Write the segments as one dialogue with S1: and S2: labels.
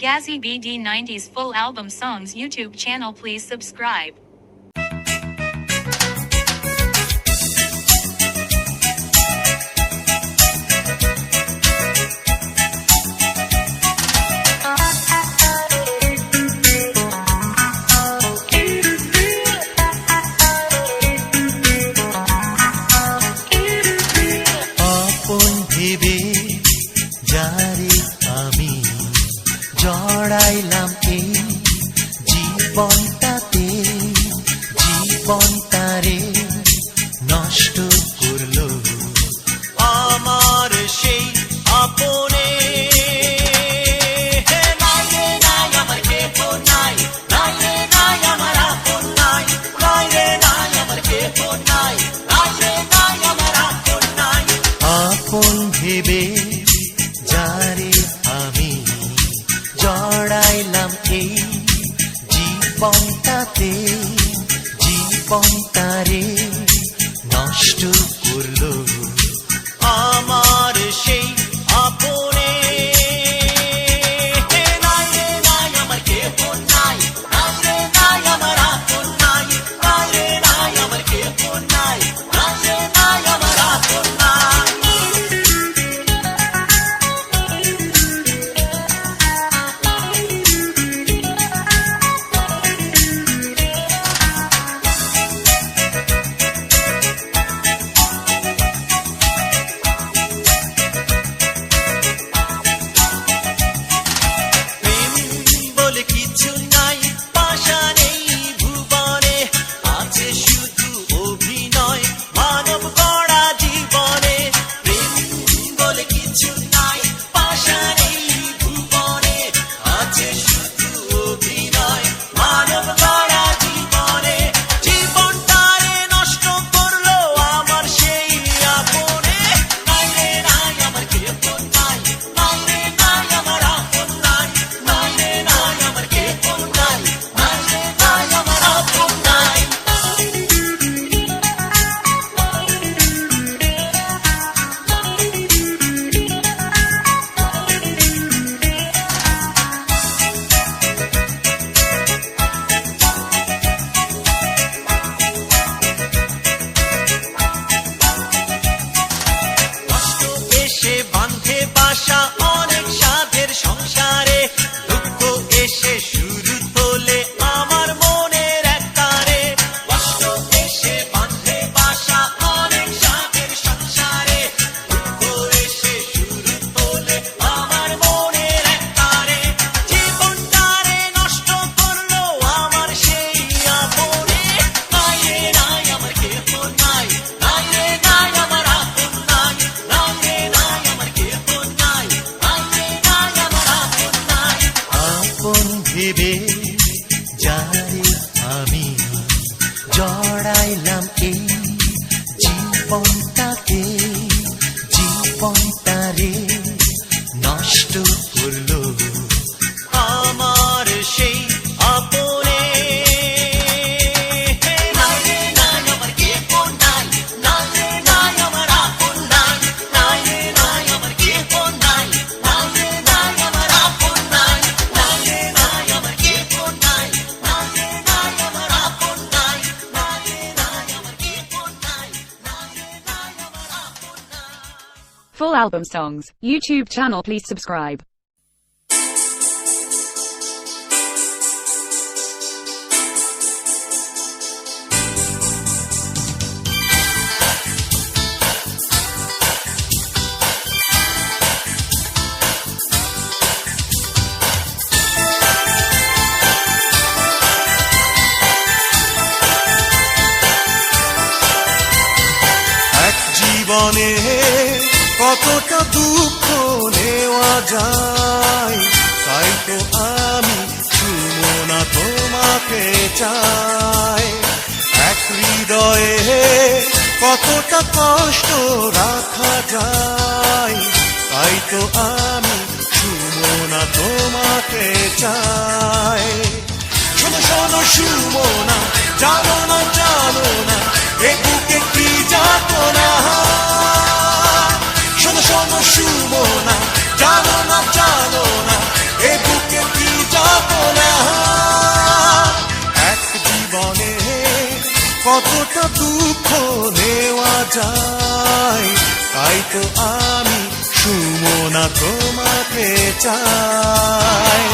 S1: Gazzy BD90's full album songs YouTube channel. Please subscribe.
S2: জড়াইলাম এই জীবনটাতে, জীবনটারে নষ্ট করলো আমার সেই আপনে। নাই রে নাই আমার কেহ নাই, নাই রে নাই আমার আপন নাই, নাই রে নাই আমার কেহ নাই, নাই রে নাই আমার আপন নাই। আপন ভেবে যারে আমি জড়াইলাম এই জীবনটাতে, জীবনটারে নষ্ট করলো আমার সেই আপনে। নাই রে নাই আমার কেহ নাই, নাই রে নাই আমার আপন নাই, নাই রে নাই আমার কেহ নাই, নাই রে নাই আমার আপন নাই। কিছু নাই পাশা নেই ভুবনে, আছে শুধু অভিনয় মানব গড়া জীবনে। প্রেম বলে কিছু নাই পাশা নেই ভুবনে, আছে শুধু অভিনয় মানব গড়া জীবনে। জীবনটারে নষ্ট করলো আমার সেই আপনে। নাই রে নাই আমার কেহ নাই, নাই রে নাই আমার আপন নাই, নাই রে নাই আমার কেহ নাই, নাই রে নাই আমার আপন নাই। কষ্ট এসে বাঁধে বাসা অনেক সাধের সংসারে, দুঃখ এসে শুরু তোলে আমার মনের একতারে। কষ্ট এসে বাঁধে বাসা অনেক সাধের সংসারে, দুঃখ এসে শুরু তোলে আমার মনের একতারে। জীবনটারে নষ্ট করলো আমার সেই আপনে। নাই রে নাই আমার কেহ নাই, নাই রে নাই আমার আপন নাই, নাই রে নাই আমার কেহ নাই, নাই রে নাই আমার আপন নাই। আপন ভেবে যারে আমি জড়াইলাম এই জীবনটাকে, জীবনটারে নষ্ট করলো আমার সেই আপনে। নাই রে নাই আমার কেহ নাই, নাই রে নাই আমার আপন নাই, নাই রে নাই আমার কেহ নাই, নাই রে নাই আমার আপন নাই, নাই রে নাই আমার কেহ নাই, নাই রে নাই আমার আপন নাই, নাই রে নাই আমার কেহ নাই, নাই রে নাই আমার আপন নাই।
S1: Full album songs YouTube channel. Please subscribe.
S2: এক জীবনে কতটা দুঃখ নেওয়া যায়, তাই তো আমি শুনো না তোমাকে চাই। এক হৃদয়ে কতটা কষ্ট রাখা যায়, তাই তো আমি শুনো না তোমাকে চাই। শোনো শোনো শুনো না, জানো না জানো না এ বুকে কি যাতনা। শোনো শোনো শুনো না, জানো না জানো না এ বুকে
S3: কতটা দুঃখ নেওয়া যায়, তাই তো আমি সুমনা তোমাকে চাই।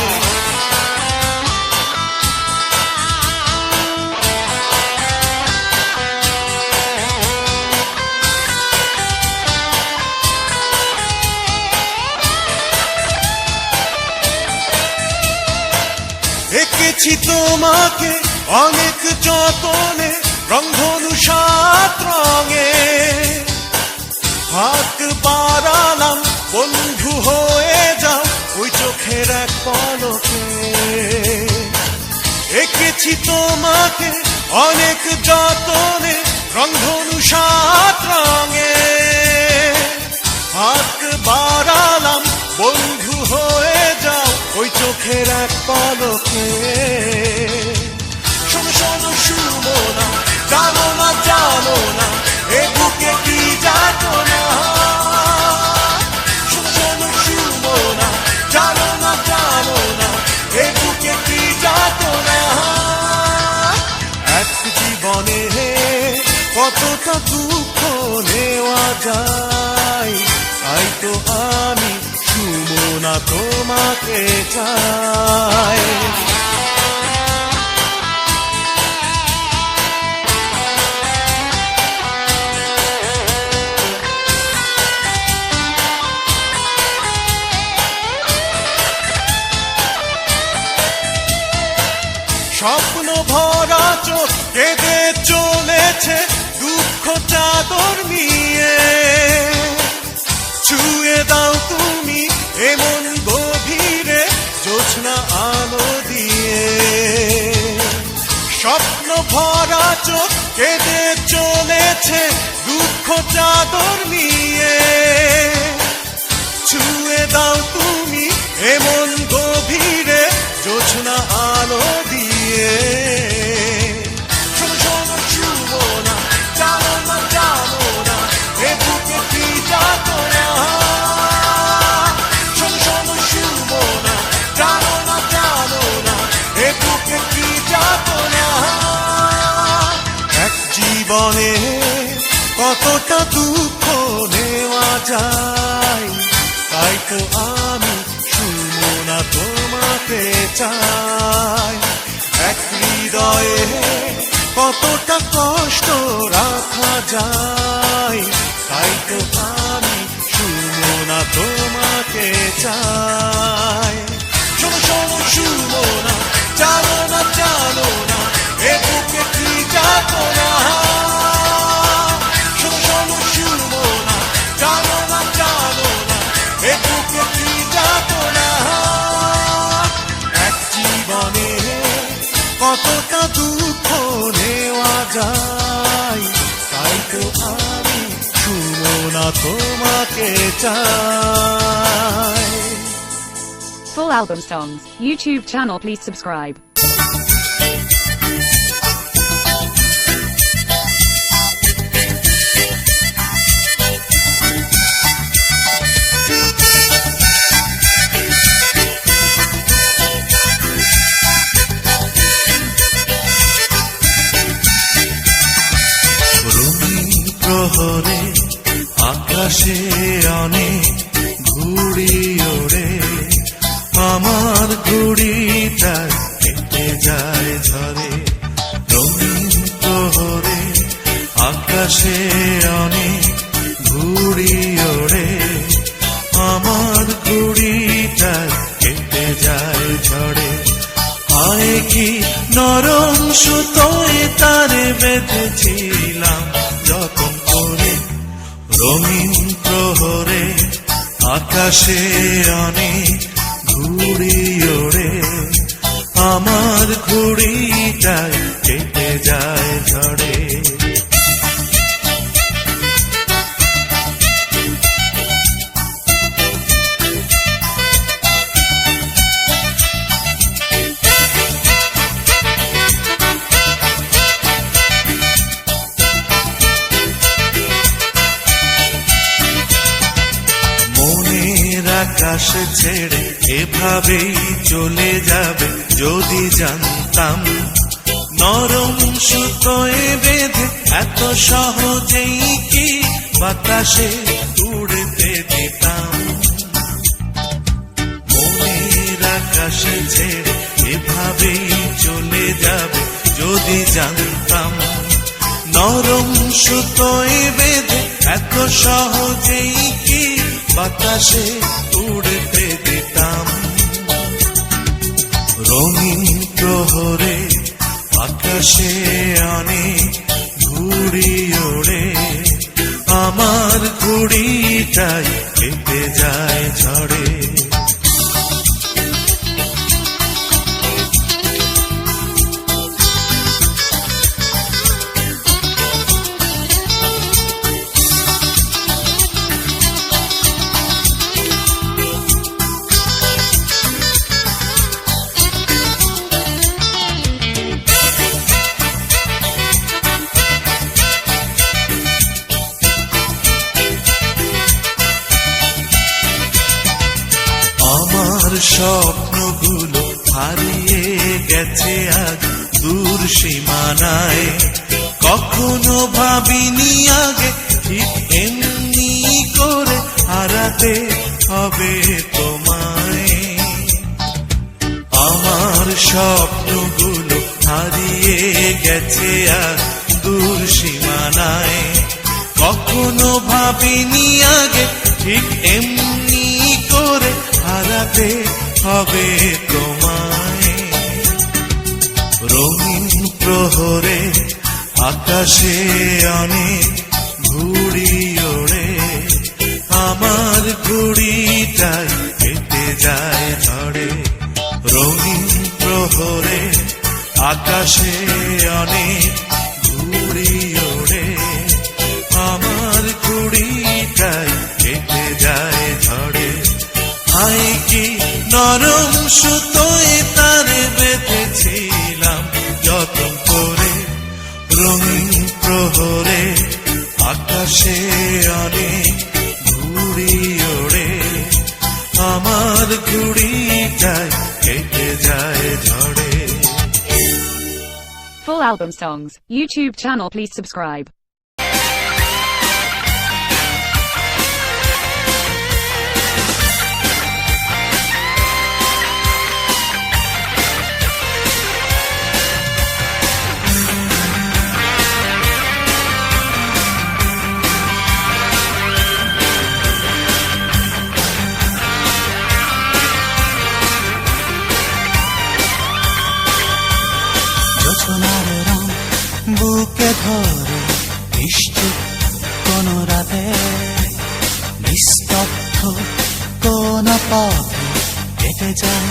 S3: এঁকেছি তোমাকে অনেক যতনে রংধনু 7 রঙে, হাত বাড়ালাম বন্ধু হয়ে যাও ওই চোখের এক পলকে। এঁকেছি তোমাকে অনেক যতনে রংধনু 7 রঙে, হাত বাড়ালাম বন্ধু হয়ে যাও ওই চোখের এক পলকে। শোনো শোনো সুমনা, জানো না জানো না এ বুকে কি যাতনা। শোনো শোনো সুমনা, জানো না জানো না এ বুকে কি যাতনা। এক জীবনে কতটা দুঃখ নেওয়া যায়, তাই তো আমি সুমনা তোমাকে চাই। স্বপ্ন ভরা চোখ কেঁদে চলেছে দুঃখ চাদর নিয়ে, ছুঁয়ে দাও তুমি এমন গভীরে জ্যোৎস্না আলো দিয়ে। স্বপ্ন ভরা চোখ কেঁদে চলেছে দুঃখ চাদর নিয়ে, ছুঁয়ে দাও তুমি এমন গভীরে জ্যোৎস্না আলো দিয়ে। শোনো শোনো সুমনা, জানো না জানো না এ বুকে কি যাতনা। শোনো শোনো সুমনা, জানো না জানো না এ বুকে কি যাতনা। এক জীবনে কতটা দুঃখ নেওয়া যায়, তাই তো আমি সুমনা তোমাকে চাই। এক হৃদয়ে কতটা কষ্ট রাখা যায়, তাই তো আমি সুমনা তোমাকে চাই। শোনো শোনো সুমনা, জানো না জানো না এ বুকে কি যাতনা। শোনো শোনো সুমনা, জানো না জানো না এ বুকে কি যাতনা। এক জীবনে কতটা দুঃখ নেওয়া যায়, তাই তো আমি সুমনা তোমাকে চাই।
S4: Full album songs, YouTube channel, please subscribe.
S3: প্রহরে আকাশে অনেক ঘুড়ি ওড়ে, আমার ঘুড়িটা কেটে যায় ঝরে। রঙিন প্রহরে আকাশে অনেক ঘুড়ি ওড়ে, আমার ঘুড়িটা কেটে যায় ঝরে। হায় কি নরম সুতোয় তারে বেঁধেছিলাম যতন করে। রঙিন প্রহরে আকাশে অনেক ঘুড়ি ওড়ে, আমার ঘুড়িটা কেটে যায় ঝড়ে। আকাশ ছেড়ে এভাবেই চলে যাবে যদি জানতাম, নরম সুতোয় বেঁধে এত সহজেই কি বাতাসে উড়তে দিতাম। মনের আকাশে ছেড়ে এভাবেই চলে যাবে যদি জানতাম। নরম সুতোয় বেঁধে এত সহজেই কি বাতাসে উড়তে দিতাম। রঙিন প্রহরে আকাশে অনেক ঘুড়ি ওড়ে, আমার ঘুড়িটাই কেটে যায় ঝড়ে। আমার স্বপ্নগুলো হারিয়ে গেছে আজ দূর সীমানায়। কখনো ভাবিনি আগে ঠিক এমনি করে হারাতে হবে তোমায়। আমার স্বপ্নগুলো হারিয়ে গেছে আজ দূর সীমানায়। কখনো ভাবিনি আগে ঠিক এমনি করে হারাতে হবে তোমায়। রঙিন প্রহরে আকাশে অনেক ঘুড়ি ওড়ে, আমার ঘুড়িটাই কেটে যায় ঝড়ে। রঙিন প্রহরে আকাশে অনেক ঘুড়ি ওড়ে, আমার ঘুড়িটাই কেটে যায় ঝড়ে। হায় কি নরম সুতোয় তারে বেঁধেছিলাম যতন করে। রঙিন প্রহরে আকাশে অনেক ঘুড়ি ওড়ে, আমার ঘুড়িটাই কেটে যায় ঝড়ে।
S4: Full album songs, YouTube channel please subscribe.
S5: জোছনার রং বুকে ধরে নিশ্চুপ কোন রাতে, নিস্তব্ধ কোন পথে কেটে যায়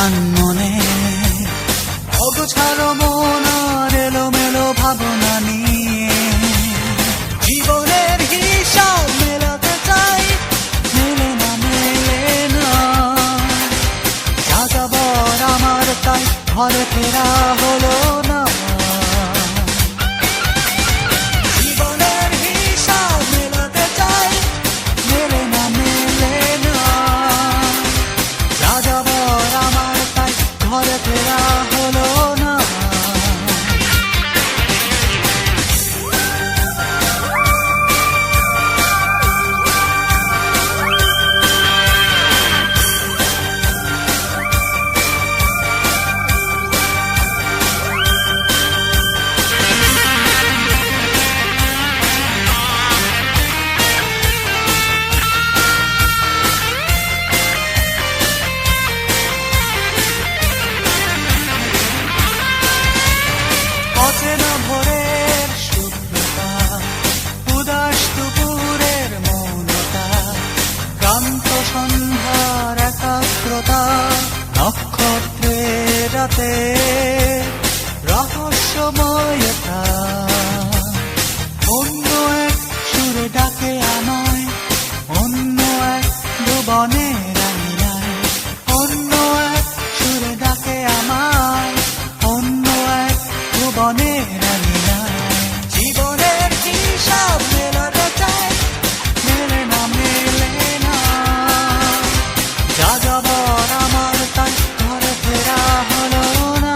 S5: আনমনে। অগোছালো মন আর এলোমেলো ভাবনা নিয়ে জীবনের হিসাব মেলাতে চাই, মেলে না মেলে না। যাযাবর আমার তাই ঘরে ফেরা হলো না। জীবনের হিসাব মেলাতে চাই, মেলে না মেলে না। যাযাবর আমার তাই ঘরে ফেরা হলো না। অচেনা ভোরের শুভ্রতা, উদাস দুপুরের মৌনতা, ক্লান্ত সন্ধ্যার একাগ্রতা, নক্ষত্রের রাতে রহস্যময়তা। অন্য এক সুরে ডাকে আমায়, অন্য এক ভুবনের আঙিনায়। অন্য এক সুরে ডাকে আমায়, অন্য এক ভুবনের আঙিনায়। জীবনের হিসাব মেলাতে চাই, মেলে না মেলে না। যাযাবর আমার তাই ঘরে ফেরা হলো না।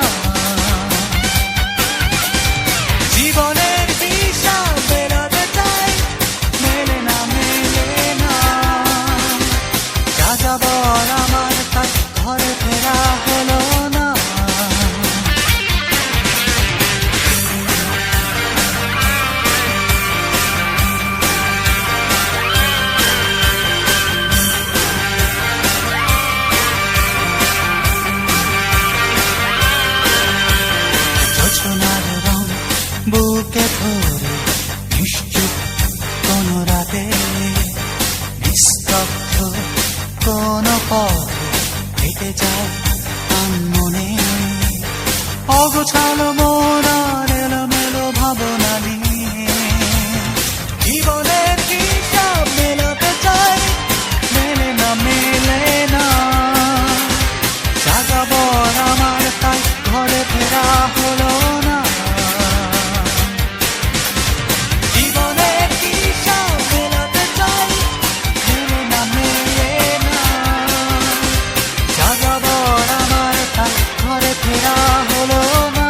S5: গোছালো মন আর এলোমেলো ভাবনা নিয়ে জীবনের হিসাব মেলাতে চাই, মেলে না মেলে না। জাগাবর আমার তাই ঘরে ফেরা হলো না। জীবনের হিসাব মেলাতে চাই, মেলে না মেলে না। জাগাবর আমার তাই ঘরে ফেরা হলো না।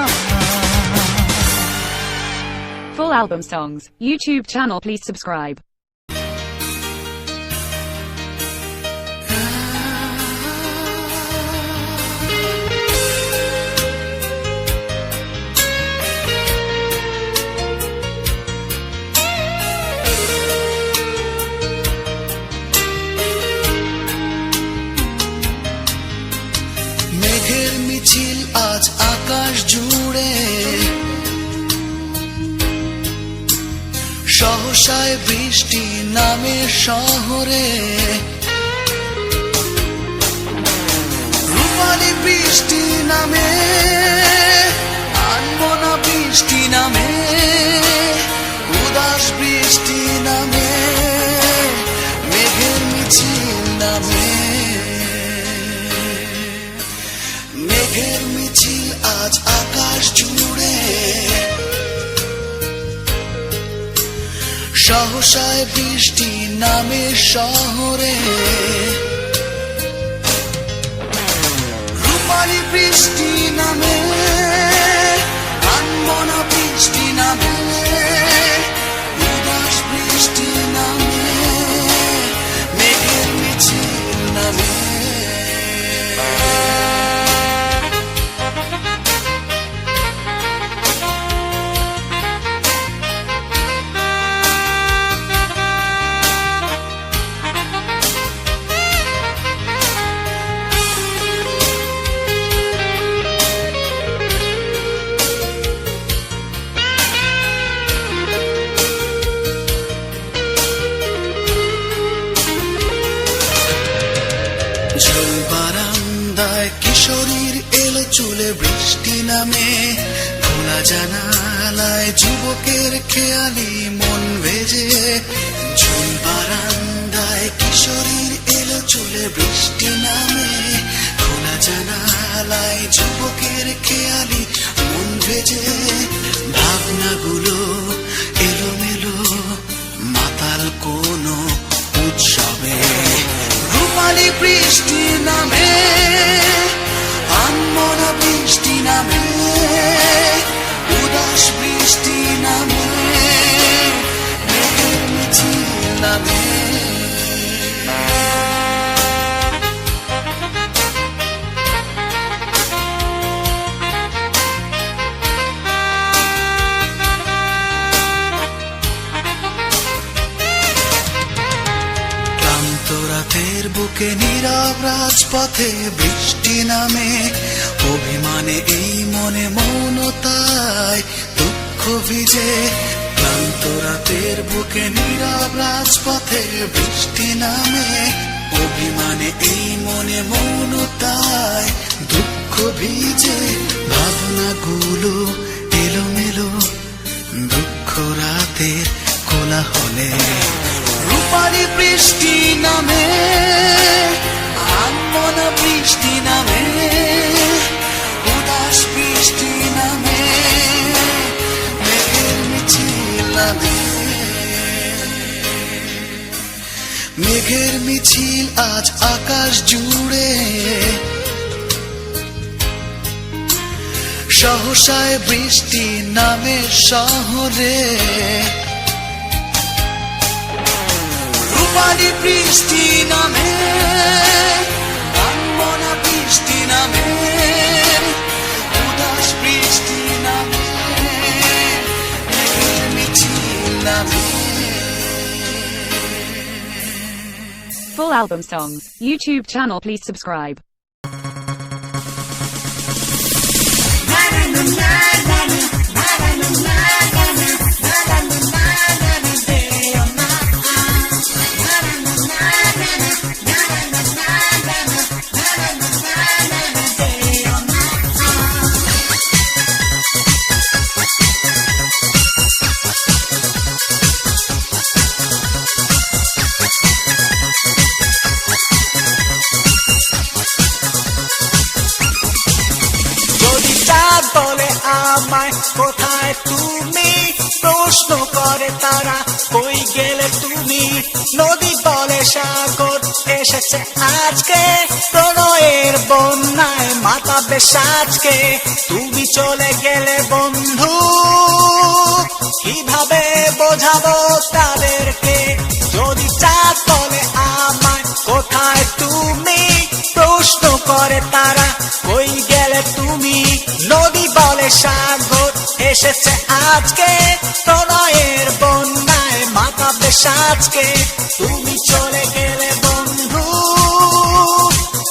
S4: Full album songs, YouTube channel, please subscribe.
S6: মেঘের মিছিল আজ আকাশ জুড়ে, সহসায় বৃষ্টি নামে শহরে। রূপালী বৃষ্টি নামে, আনমনা বৃষ্টি নামে, উদাস বৃষ্টি নামে, মেঘের মিছিল নামে। মেঘের মিছিল আজ আকাশ জুড়ে, সহসায় বৃষ্টি নামে শহরে। রূপালী বৃষ্টি নামে, আনমনা বৃষ্টি নামে, উদাস বৃষ্টি নামে, মেঘের মিছিল নামে। ঝোল বারান্দায় কিশোরীর এলো চুলে বৃষ্টি নামে, খোলা জানালায় যুবকের খেয়ালি মন ভেজে। ঝোল বারান্দায় কিশোরীর এলো চুলে বৃষ্টি নামে, খোলা জানালায় যুবকের খেয়ালি মন ভেজে। ভাবনাগুলো এলোমেলো মাতাল কোনো উৎসবে। রূপালী বৃষ্টি নামে, আনমনা বৃষ্টি নামে, উদাস বৃষ্টি নামে, মেঘের মিছিল নামে। রাতের বুকে নীরব রাজপথে বৃষ্টি নামে, অভিমানে এই মনে মৌনতায় দুঃখ ভিজে। ক্লান্ত রাতের বুকে নীরব রাজপথে বৃষ্টি নামে, অভিমানে এই মনে মৌনতায় দুঃখ ভিজে। ভাবনাগুলো এলোমেলো দুঃখ রাতের কোলাহলে। রূপালী বৃষ্টি নামে, আনমনা বৃষ্টি নামে, উদাস বৃষ্টি নামে, মেঘের মিছিল নামে। মেঘের মিছিল আজ আকাশ জুড়ে, সহসায় বৃষ্টি নামে শহরে। রূপালী বৃষ্টি নামে, আনমনা বৃষ্টি নামে, উদাস বৃষ্টি নামে, মেঘের মিছিল নামে।
S4: Full album songs, YouTube channel, please subscribe.
S2: আমায় কোথায় তুমি প্রশ্ন করে তারা কই গেলে তুমি নদী বলে সাগর এসেছে আজকে প্রণয়ের বন্যায় মাতাবে সাজকে তুমি চলে গেলে বন্ধু কিভাবে বোঝাবো তাদেরকে যদি চাঁদ বলে আমায় কোথায় তুমি প্রশ্ন করে তারা কই গেলে তুমি নদী বলে সাগর এসেছে আজকে প্রণয়ের বন্যায় মাতাবে সাজকে তুমি চলে গেলে বন্ধু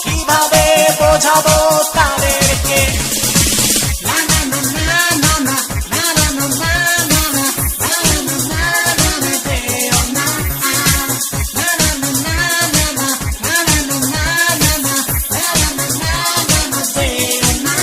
S2: কিভাবে বোঝাবো তাদেরকে না না না না না না না না না না না না না না না না দেও না না না না না না না না না না না না না দেও না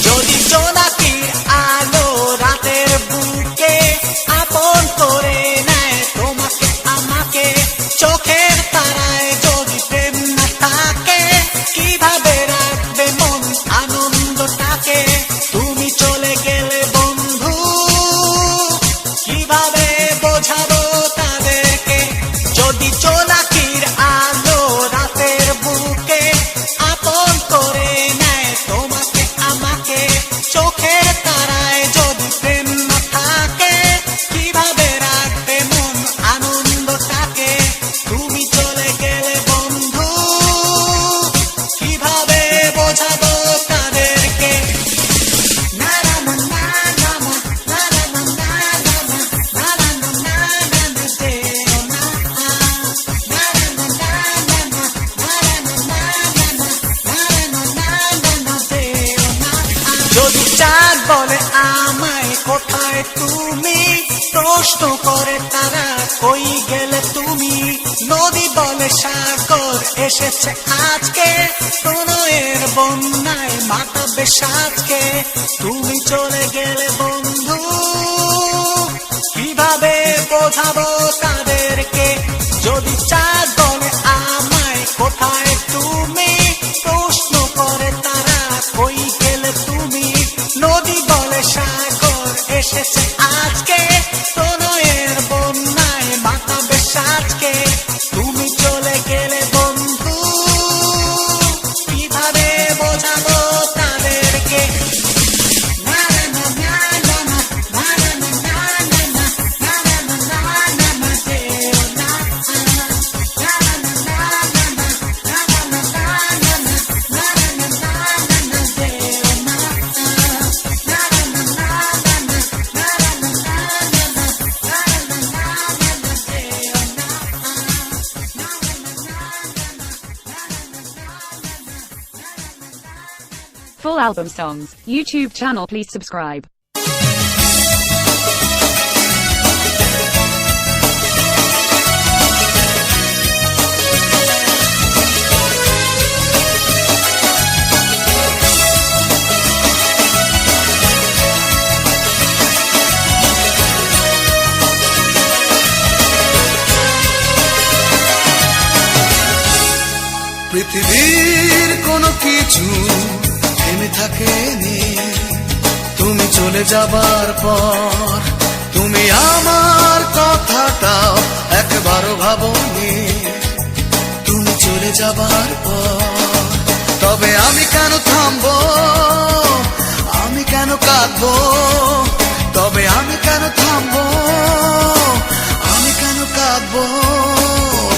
S2: যদি জোনাকির আলো রাতের বুকে আপন করে নেয় তোমাকে আমাকে চোখের তারায় যদি প্রেম না থাকে কিভাবে রাখবে মন আনন্দটাকে তুমি চলে গেলে বন্ধু কিভাবে বোঝাবো তাদেরকে যদি জোনাকির আলো রাতের বুকে আপন করে নেয় তোমাকে আমাকে চোখের তারায় যদি প্রেম না থাকে কিভাবে রাখবে মন আনন্দটাকে তুমি চলে গেলে বন্ধু কিভাবে বোঝাবো তাদেরকে না না না না না না না না না না না না না না না দেও না না না না না না না যদি চাঁদ বলে আমায় কোথায় তুমি প্রশ্ন করে তারা কই গেলে তুমি নদী বলে সাগর এসেছে আজকে প্রণয়ের বন্যায় মাতাবে সাজকে তুমি চলে গেলে বন্ধু কিভাবে বোঝাবো তাদেরকে যদি চাঁদ বলে আমায় কোথায় তুমি প্রশ্ন করে তারা কই গেলে তুমি নদী বলে সাগর এসেছে আজকে প্রণয়ের বন্যায় মাতাবে সাজকে তুমি চলে গেলে বন্ধু কিভাবে বোঝাবো তাদেরকে না না না না না না না না না না না না না না না না দেও না না না না না না না না না না না না না না দেও না
S4: Full album songs, YouTube channel, please subscribe.
S6: পৃথিবীর কোনো কিছু থেমে থাকেনি তুমি চলে যাবার পর তুমি আমার কথাটাও একবারও ভাবোনি তুমি চলে যাবার পর তবে আমি কেন থামবো আমি কেন কাঁদবো তবে আমি কেন থামবো আমি কেন কাঁদবো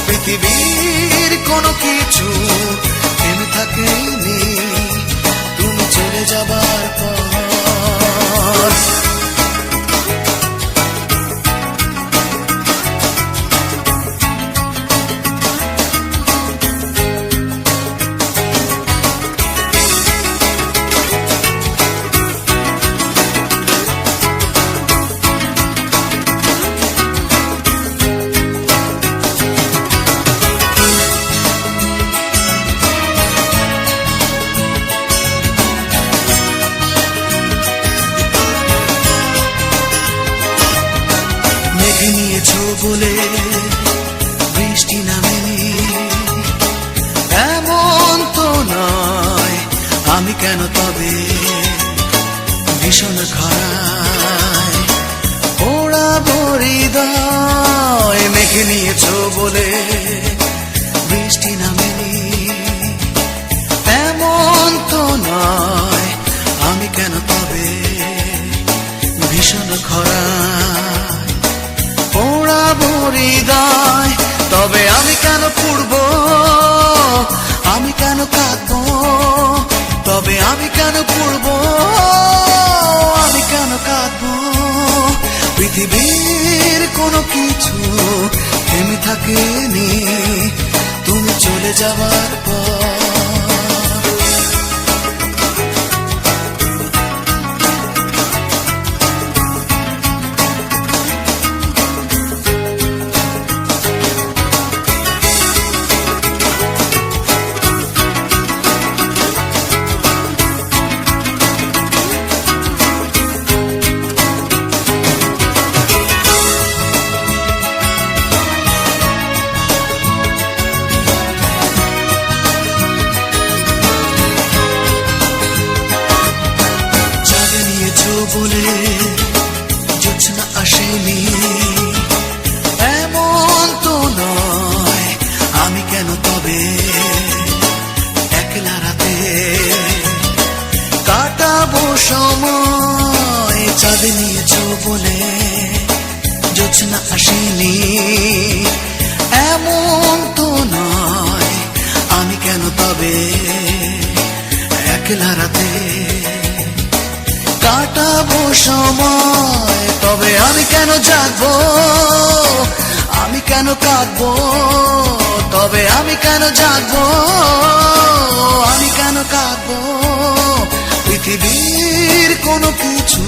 S6: পৃথিবীর কোনো কিছু থেমে থাকেনি তুমি চলে যাবার পর মেঘে নিয়েছো বলে বৃষ্টি নামেনি, এমন তো নয়। আমি কেন তবে ভীষণ খরায় পোড়াবো হৃদয়। মেঘে নিয়েছো বলে বৃষ্টি নামেনি, এমন তো নয়। আমি কেন তবে ভীষণ খরায় পোড়াবো হৃদয়। তবে আমি কেন পুড়বো, আমি কেন কাঁদবো, তবে আমি কেন পুড়বো, আমি কেন কাঁদবো। পৃথিবীর কোনো কিছু থেমে থাকেনি তুমি চলে যাবার পর। বলে জোছনা আসেনি, এমন তো নয়। আমি কেন তবে একলা রাতে কাটাবো সময়। চাঁদ নিয়েছো বলে জোছনা আসেনি, এমন তো নয়। আমি কেন তবে একলা রাতে কাটাবো সময়। তবে আমি কেন জাগবো, আমি কেন কাঁদবো, তবে আমি কেন জাগবো, আমি কেন কাঁদবো। পৃথিবীর কোনো কিছু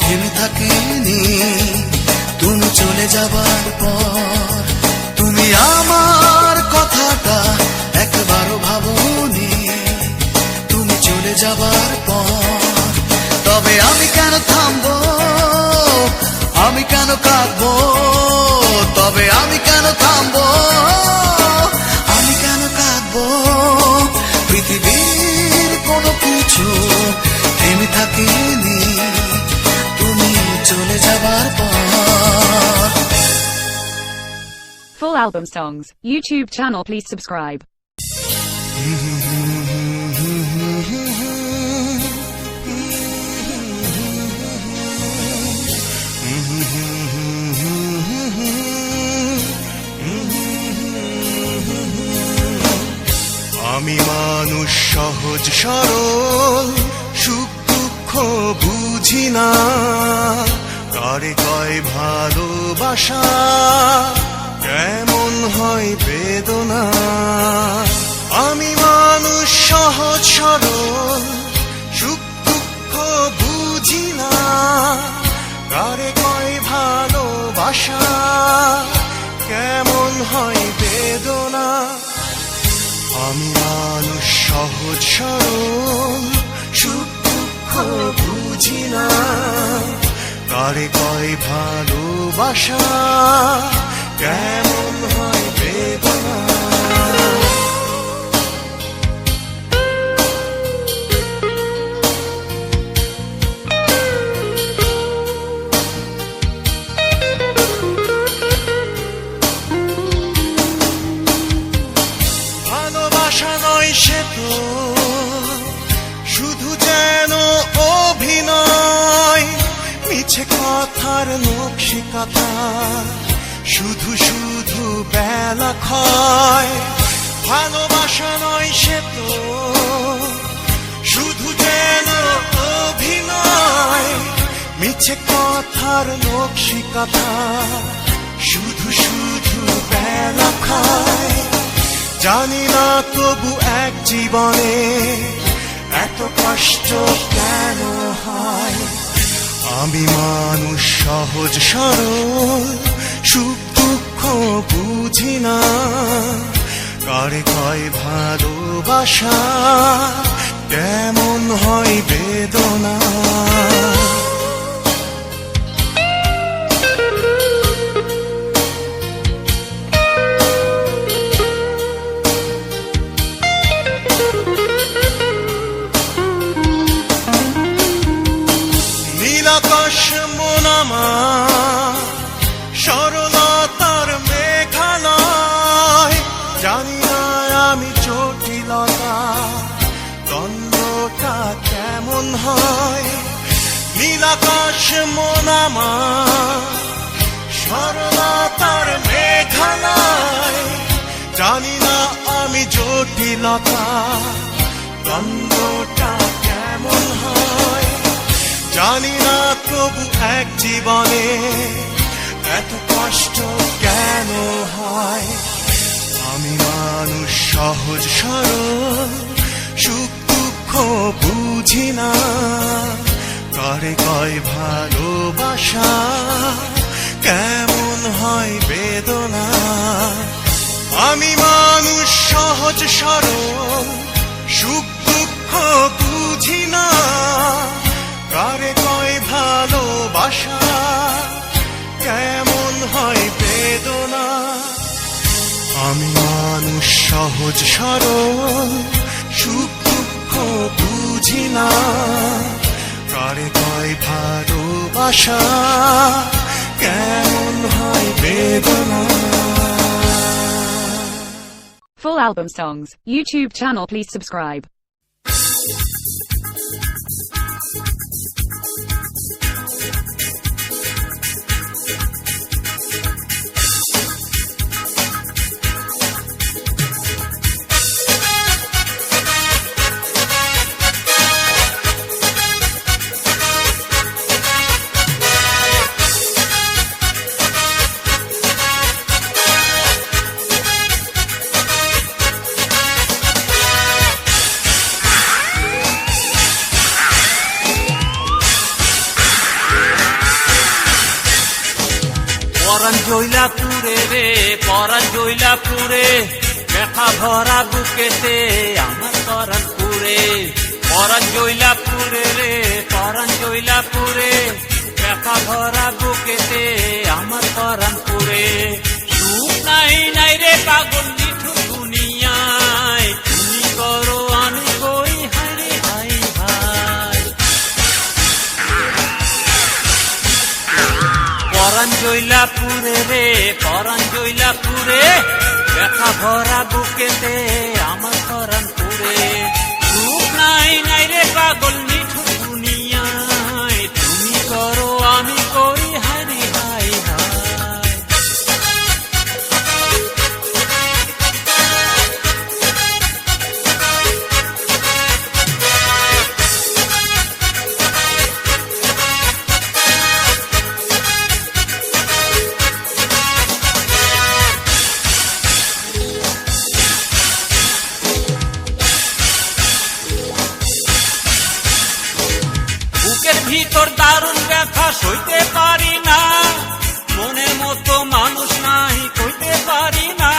S6: থেমে থাকেনি তুমি চলে যাবার পর। তুমি আমার কথাটা একবারও ভাবোনি তুমি চলে যাবার পর। তবে আমি কেন থামবো, আমি কেন কাঁদবো, তবে আমি কেন থামবো, আমি কেন কাঁদবো। পৃথিবীর কোনো কিছু থেমে থাকেনি তুমি চলে যাবার পর।
S4: Full album songs, YouTube channel, please subscribe.
S3: আমি মানুষ সহজ সরল, সুখ দুঃখ বুঝি না, কারে কয় ভালোবাসা, কেমন হয় বেদনা। আমি মানুষ সহজ সরল, সুখ দুঃখ বুঝি না, কারে কয় ভালোবাসা, কেমন হয় বেদনা। আমি মানুষ সহজ সরল, সুখ দুঃখ বুঝি না, কারে কয় ভালোবাসা, কেমন হয় বেদনা। সে তো শুধু যেন অভিনয়, মিছে কথার নকশি কাঁথা, শুধু শুধু বেলা ক্ষয়। ভালোবাসা নয় সে তো শুধু যেন অভিনয়, মিছে কথার নকশি কাঁথা, শুধু শুধু বেলা ক্ষয়। জানি না তবু এক জীবনে এত কষ্ট কেন হয়। আমি মানুষ সহজ সরল, সুখ দুঃখ বুঝি না, কারে কয় ভালোবাসা, কেমন হয় বেদনা। আকাশ মন আমার সরলতার মেঘালয়, জানি না আমি জটিলতা দ্বন্দ্বটা কেমন হয়। নীল আকাশ মন আমার সরলতার মেঘালয়, জানি না আমি জটিলতা দ্বন্দ্বটা কেমন হয়। জানি না তবু এক জীবনে এত কষ্ট কেন হয়। আমি মানুষ সহজ সরল, সুখ দুঃখ বুঝি না, কারে কয় ভালোবাসা কেমন হয় বেদনা। আমি মানুষ সহজ সরল, সুখ দুঃখ বুঝি না, কারে কয় ভালোবাসা কেমন হয় বেদনা। আমি মানুষ সহজ সরল, সুখ দুঃখ বুঝি না, কারে কয় ভালোবাসা কেমন হয় বেদনা।
S4: Full album songs, YouTube channel please subscribe.
S7: পরাণ জৈলাপুরে রে, পরাণ জৈলাপুরে, ব্যথা ভরা বুকেতে আমার পরাণ পুরে। পরাণ জৈলাপুরে রে, পরাণ জৈলাপুরে, ব্যথা ভরা বুকেতে আমার পরাণ পুরে। সুখ নাই নাই রে পাগল নিঠুর দুনিয়ায়, তুমি করো আমি করি হায় রে হায় হায়। পরাণ জৈলাপুরে রে, পরাণ জৈলাপুরে, ব্যথা ভরা বুকেতে আমার পরাণ পুরে। সুখ নাই নাই রে পাগল নিঠুর দুনিয়ায়, তুমি করো আমি করি হায় রে হায় হায়। বুকের ভিতর দারুণ ব্যথা সইতে পারি না, মনের মতো মানুষ নাই কইতে পারি না।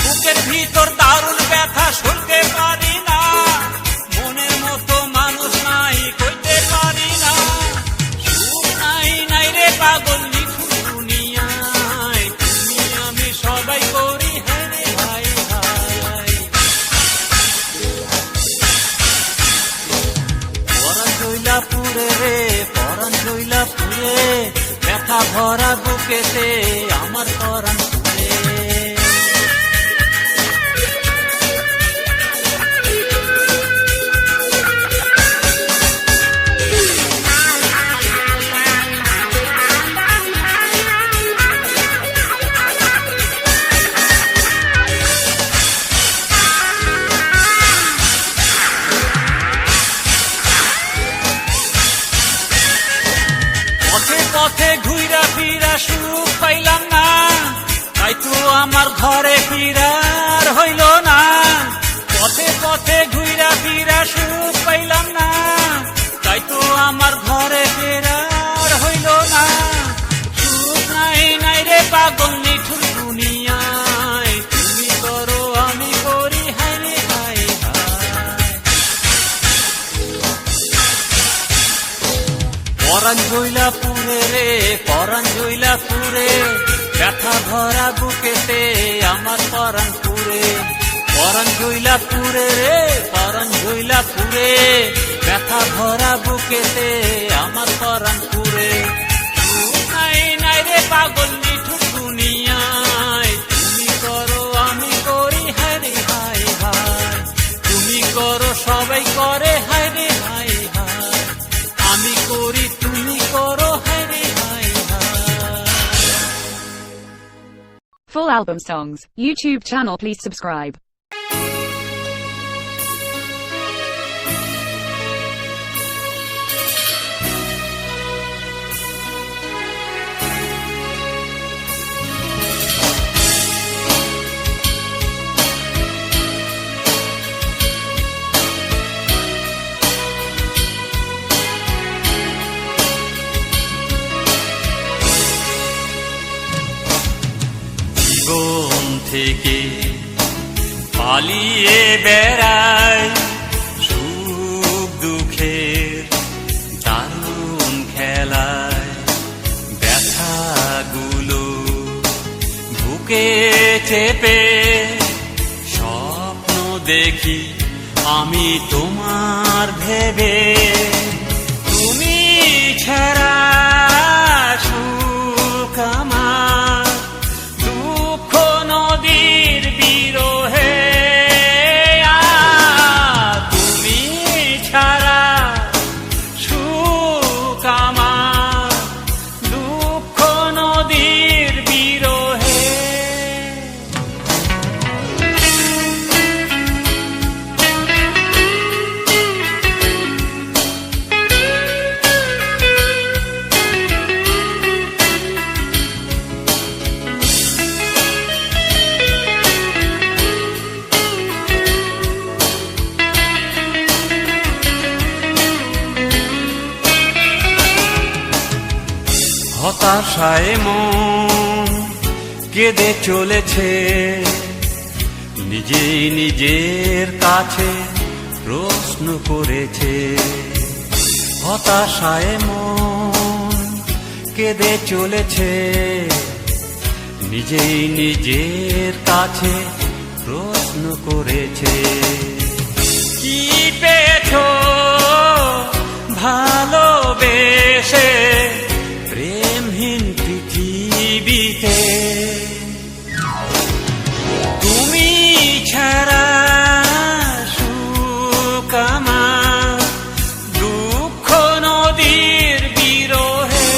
S7: বুকের ভিতর দারুণ ব্যথা সইতে পারি না, মনের মতো মানুষ নাই কইতে পারি না। সুখ নাই নাই রে পাগল নিঠুর দুনিয়ায়, তুমি আমি সবাই করি হায় রে হায় হায়। পরাণ জৈলাপুরে রে, পরাণ জৈলাপুরে, ব্যথা ভরা বুকেতে আমার পরাণ পুরে। পথে পথে ঘুইরা ফিরা সুখ পাইলাম না, তাই তো আমার ঘরে ফিরার হইল না। পথে পথে ঘুইরা ফিরা সুখ পাইলাম না, তাই তো আমার ঘরে ফেরার হইল না। সুখ নাই নাই রে পাগল নিঠুর দুনিয়ায়, তুমি করো আমি করি হায় রে হায় হায়। পরাণ জৈলাপুরে রে, পরাণ জৈলাপুরে, ব্যথা ভরা বুকেতে আমার পরাণ পুরে। পরাণ জৈলাপুরে রে, পরাণ জৈলাপুরে, ব্যথা ভরা বুকেতে আমার পরাণ পুরে।
S4: album songs, YouTube channel, please subscribe.
S7: জীবন থেকে পালিয়ে বেড়াই সুখ দুঃখের দারুণ খেলায় ব্যথাগুলো বুকে চেপে স্বপ্ন দেখি আমি তোমার ভেবে তুমি ছাড়া সুখ আমার দুঃখ নদীর বিরহে তুমি ছাড়া সুখ আমার দুঃখ নদীর বিরহে হতাশায় মন কেঁদে চলেছে নিজেই নিজের কাছে প্রশ্ন করেছে হতাশায় মন কেঁদে চলেছে নিজেই নিজের কাছে প্রশ্ন করেছে কি পেয়েছো ভালোবেসে প্রেমহীন পৃথিবীতে তুমি ছাড়া সুখ আমার দুঃখ নদীর বিরহে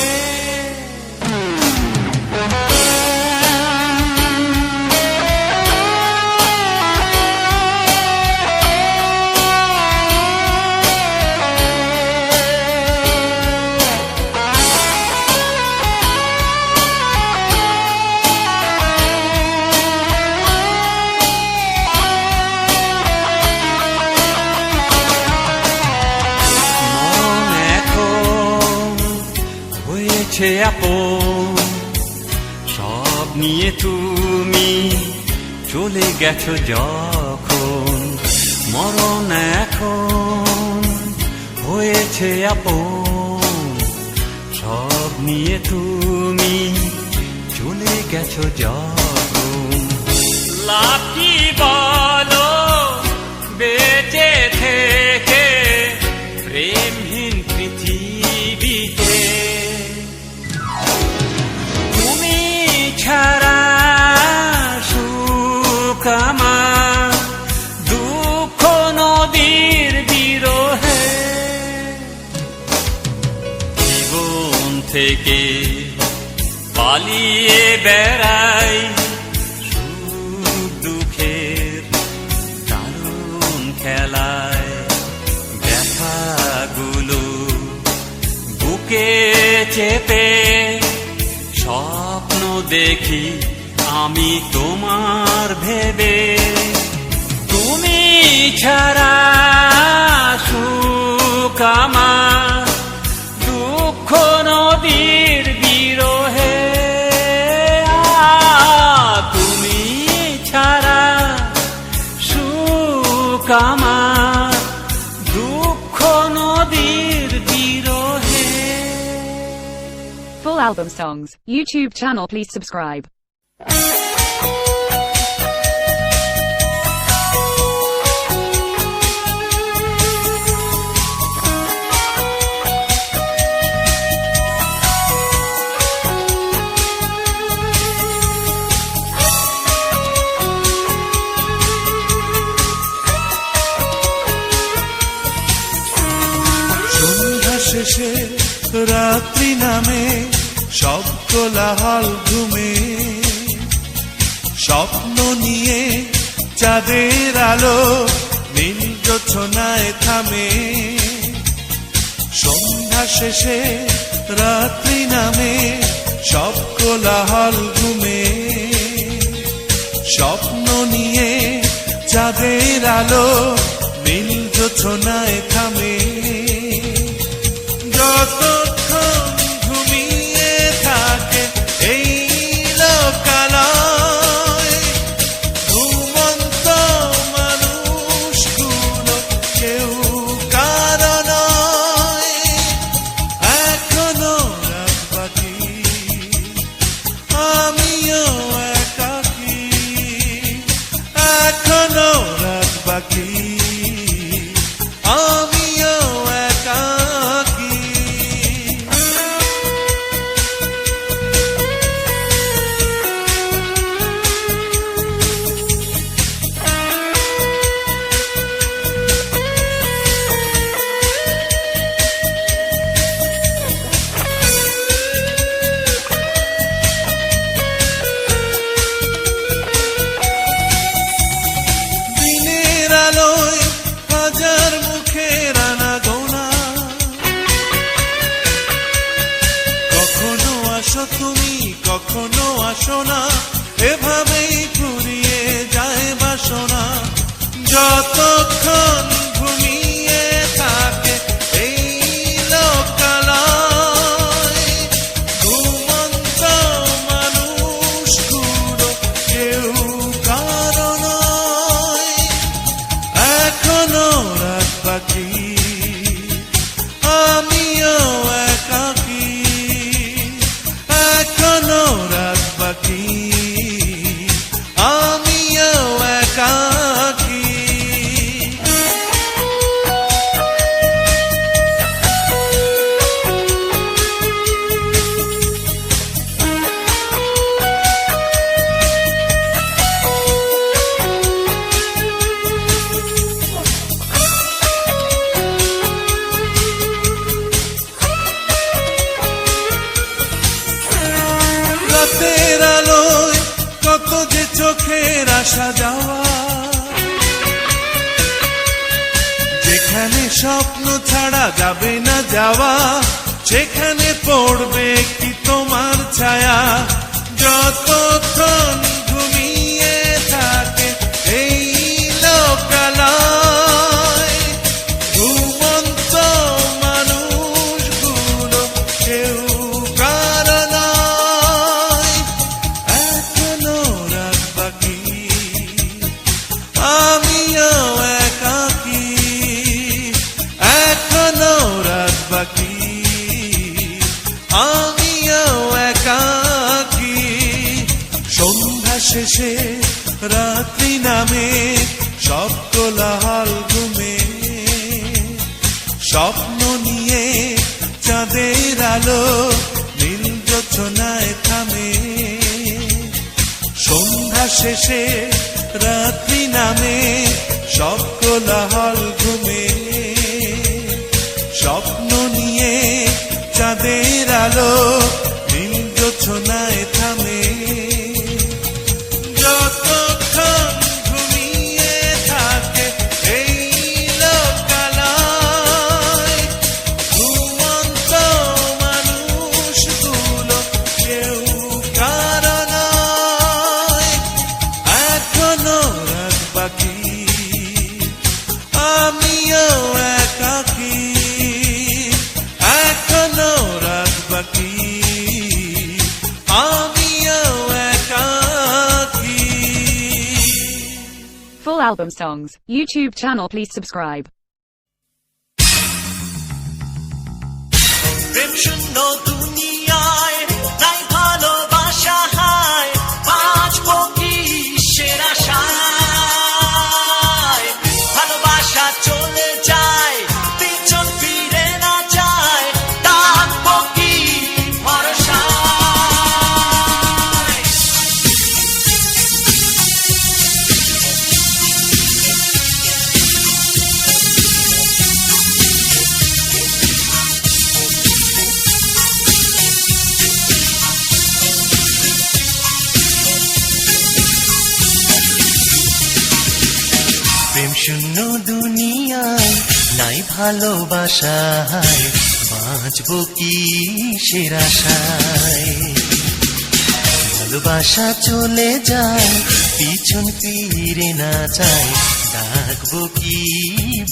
S7: আপন সব নিয়ে তুমি চলে গেছো যখন মরণ এখন হয়েছে আপন সব নিয়ে তুমি চলে গেছো যখন লাভ কি বলো বেঁচে থেকে প্রেমহীন পৃথিবীতে ছাড়া সুখ আমার দুঃখ নদীর বিরহে জীবন থেকে পালিয়ে বেড়াই সুখ দুঃখের দারুণ খেলায় ব্যথাগুলো বুকে চেপে স্বপ্ন দেখি আমি তোমার ভেবে তুমি ছাড়া সুখ আমার দুঃখ নদীর বিরহে তুমি ছাড়া সুখ আমার দুঃখ নদীর বিরহে
S4: Full album songs, YouTube channel, please subscribe.
S3: সন্ধ্যা শেষে রাত্রি নামে সব কোলাহল ঘুমে স্বপ্ন নিয়ে চাঁদের আলো নীল জোছনায় থামে সন্ধ্যা শেষে রাত্রি নামে সব কোলাহল ঘুমে স্বপ্ন নিয়ে চাঁদের আলো নীল জোছনায় থামে যতক্ষণ ঘুমিয়ে থাকে এই লোকালয় ঘুমন্ত মানুষগুলো কেউ কারো নয় এখনো রাত বাকি আমিও একাকী এখনো রাত বাকি আমিও একাকী দিনের আলোয় হাজার মুখের আনাগোনা কখনো আসো তুমি কখনো আসো না এভাবেই ফুরিয়ে যায় বাসনা যতক্ষণ ঘুমিয়ে থাকে এই লোকালয় ঘুমন্ত মানুষগুলো কেউ কারো নয় এখনো রাত বাকি আমিও একাকী এখনো রাত বাকি আমিও একাকী রাতের আলোয় কত যে চোখের আসা যাওয়া যেখানে স্বপ্ন ছাড়া যাবে না যাওয়া সেখানে পড়বে কি তোমার ছায়া যতক্ষণ ঘুমিয়ে থাকে এই লোকালয় ঘুমন্ত মানুষগুলো কেউ কারো নয় এখনো রাত বাকি আমিও একাকী এখনো রাত বাকি আমিও একাকী সন্ধ্যা শেষে রাত্রি নামে সব কোলাহল ঘুমে স্বপ্ন নিয়ে চাঁদের আলো নীল জোছনায় থামে সন্ধ্যা শেষে রাত্রি নামে সব কোলাহল ঘুমে স্বপ্ন নিয়ে চাঁদের আলো নীল জোছনায় থামে যতক্ষণ ঘুমিয়ে থাকে এই লোকালয় ঘুমন্ত মানুষগুলো কেউ কারো নয় এখনো রাত বাকি আমিও একাকী এখনো রাত বাকি আমিও একাকী
S4: Full album songs. YouTube channel, please subscribe.
S2: প্রেম শূন্য দুনিয়ায় তাই ভালোবাসা হায় বাঁচবো কি সেরা আশায় ভালোবাসা চলে যায় পিছন ফিরে না যায় ডাকবো কি ভরসায় শূন্য দুনিয়ায় নাই ভালোবাসায় বাঁচবো কি সের আশায় ভালোবাসা চলে যায় পিছন ফিরে না যায় ডাকবো কি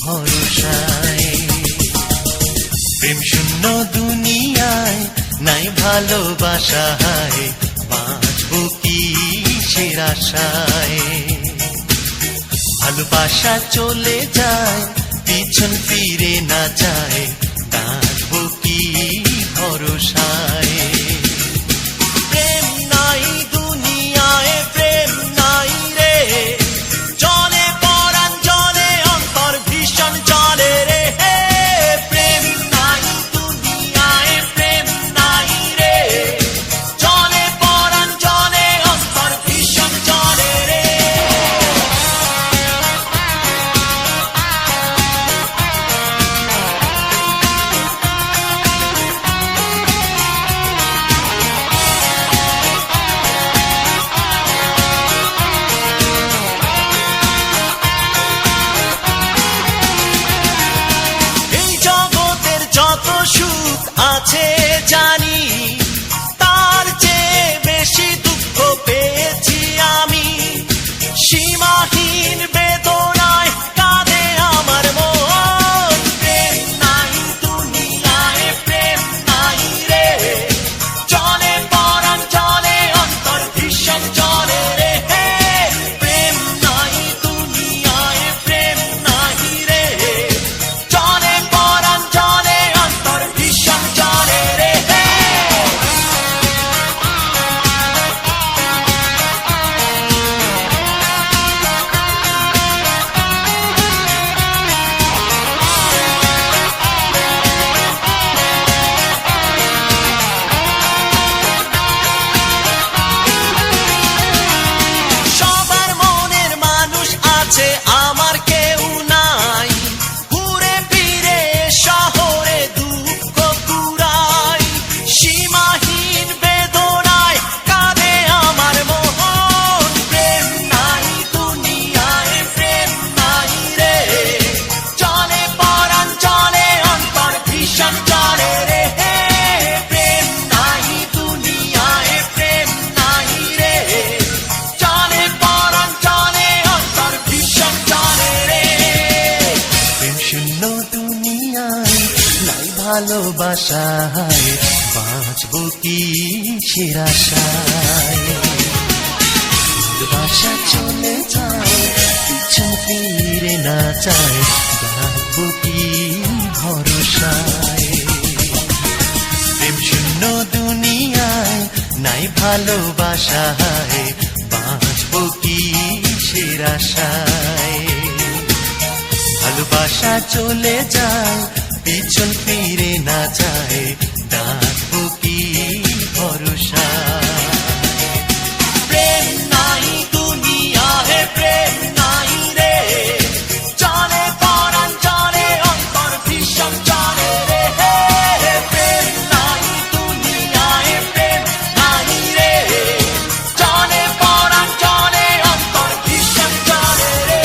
S2: ভরসায় প্রেম শূন্য দুনিয়ায় নাই ভালোবাসায় বাঁচবো কি সের আশায় ভালোবাসা চলে যায় পিছন ফিরে না যায় ডাকবো কি ভরসায় প্রেম নাই দুনিয়ায় প্রেম নাই রে জলে পরাণ জলে অন্তর ভীষণ জলে রে প্রেম নাই দুনিয়ায় প্রেম নাই রে জলে পরাণ জলে অন্তর ভীষণ জলে রে যত সুখ আছে জানি তার চেয়ে বেশি দুঃখ পেয়েছি আমি সীমাহীন বেদনায় কাঁদে আমার মন প্রেম নাই দুনিয়ায় প্রেম নাই রে জলে পরাণ জলে অন্তর ভীষণ জলে রে প্রেম নাই দুনিয়ায় প্রেম নাই রে জলে পরাণ জলে ভীষণ জলে রে সবার মনের মানুষ আছে আমার কেউ নাই ঘুরে ফিরে শহরে দুঃখ কুড়াই সীমাহীন বেদনায় কাঁদে আমার মন প্রেম নাই দুনিয়ায় প্রেম নাই রে জলে পরাণ জলে অন্তর ভীষণ জলে রে প্রেম নাই দুনিয়ায় প্রেম নাই রে জলে পরাণ জলে অন্তর ভীষণ জলে রে প্রেম শূন্য দুনিয়ায় নাই ভালোবাসায় বাঁচবো কি সের আশায় ভালোবাসা চলে যায় পিছন ফিরে না যায় ডাকবো কি ভরসায় প্রেম শূন্য দুনিয়ায় নাই ভালোবাসায় বাঁচবো কি সের আশায় ভালোবাসা চলে যায় পিছন ফিরে না যায় ডাকবো কি ভরসায় প্রেম নাই দুনিয়ায় প্রেম নাই রে জলে পরাণ জলে অন্তর ভীষণ জলে রে প্রেম নাই দুনিয়ায় প্রেম নাই রে জলে পরাণ জলে অন্তর ভীষণ জলে রে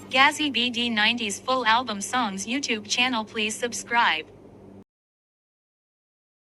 S1: Gazzy BD 90s full album songs YouTube channel please subscribe.